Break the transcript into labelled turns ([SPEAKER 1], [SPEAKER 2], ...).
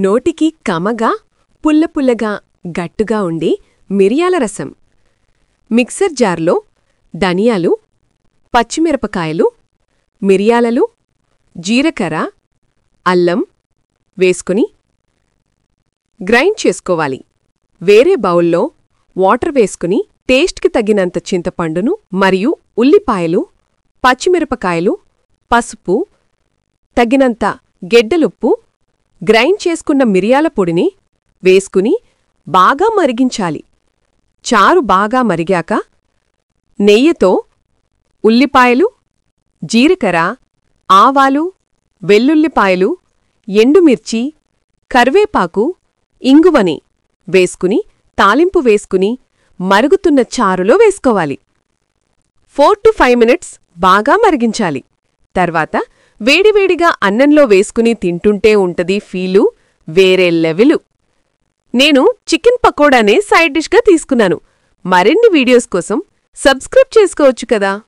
[SPEAKER 1] నోటికి కమ్మగా పుల్లపుల్లగా గట్టుగా ఉండి మిరియాల రసం. మిక్సర్ జార్లో ధనియాలు, పచ్చిమిరపకాయలు, మిరియాలలు, జీలకర్ర, అల్లం వేసుకుని గ్రైండ్ చేసుకోవాలి. వేరే బౌల్లో వాటర్ వేసుకుని టేస్ట్కి తగినంత చింతపండును మరియు ఉల్లిపాయలు, పచ్చిమిరపకాయలు, పసుపు, తగినంత గెడ్డలుప్పు, గ్రైండ్ చేసుకున్న మిరియాల పొడిని వేసుకుని బాగా మరిగించాలి. చారు బాగా మరిగాక నెయ్యితో ఉల్లిపాయలు, జీలకర్ర, ఆవాలు, వెల్లుల్లిపాయలు, ఎండుమిర్చి, కరివేపాకు, ఇంగువని వేసుకుని తాలింపు వేసుకుని మరుగుతున్న చారులో వేసుకోవాలి. 4 to 5 minutes బాగా మరిగించాలి. తర్వాత వేడివేడిగా అన్నంలో వేసుకుని తింటుంటే ఉంటది ఫీలు వేరే లెవెలు. నేను చికెన్ పకోడానే సైడ్ డిష్గా తీసుకున్నాను. మరిన్ని వీడియోస్ కోసం సబ్స్క్రైబ్ చేసుకోవచ్చు కదా.